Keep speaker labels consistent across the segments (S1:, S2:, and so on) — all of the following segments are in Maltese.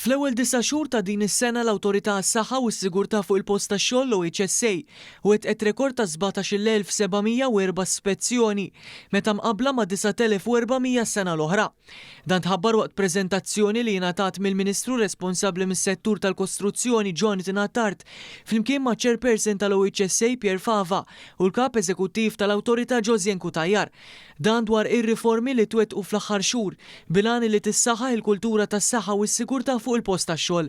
S1: Fl-ewwel 9 xhur ta' din is-sena l-Awtorità għas-Saħħa u s-Sigurtà fuq il-Post tax-xogħol OHSA wettqet rekord ta' 17,704 spezzjoni meta mqabbla ma' 9,400 sena l-oħra. Dan tħabbar waqt preżentazzjoni li ngħatat mill-Ministru responsabbli mis-settur tal-kostruzzjoni Jonathan Attard flimkien ma' Chairperson tal-OHSA Pier Fava u l-Kap Eżekuttiv tal-Awtorità Josien Kutajjar. Dan dwar ir-riformi li twettqu fl-aħħar xhur bilan li tissaħħaħ il-kultura tas-saħħa u s-sigurtà fuq il-post tax-xogħol.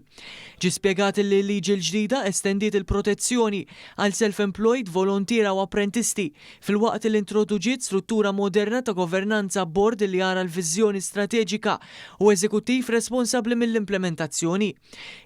S1: Ġie spjegat li l-liġi l-ġdida estendiet il-protezzjoni għal self-employed, volontiera u apprentisti filwaqt li introduġiet struttura moderna ta' governanza bord li jara l-viżjoni strateġika u eżekuttiv responsabbli mill-implementazzjoni.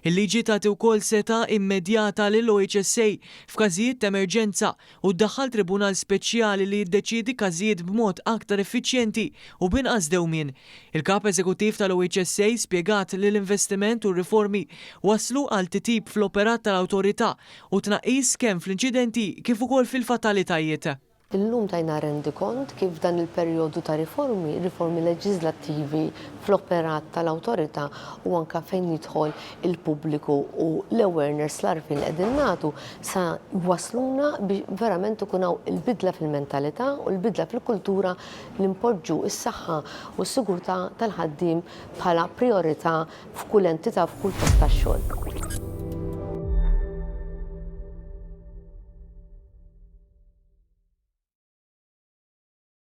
S1: Il-liġi tagħti wkoll seta' immedjata lil OHSA f'każijiet ta' emerġenza u ddaħħal tribunal speċjali li jiddeċiedi każijiet b'mod aktar effiċjenti u b'inqas dewmien. Il-Kap Eżekuttiv tal-OHSA spjegat li l-investiment u r-riformi waslu għal titjib fl-operat tal-awtorità u tnaqqis kemm fl-inċidenti kif ukoll fil-fatalitajiet.
S2: Illum tajna rendikont kif dan il-perjodu ta' riformi leġislattivi fl-operat tal-awtorità u anka fejn jidħol il-pubbliku u l-awareness l-arfin qegħdin nagħtu sa wasluna biex verament ikun hawn il-bidla fil-mentalità u l-bidla fil-kultura li npoġġu s-saħħa u s-sigurtà tal-ħaddiem bħala priorità f'kull entità f'kull post tax-xogħol.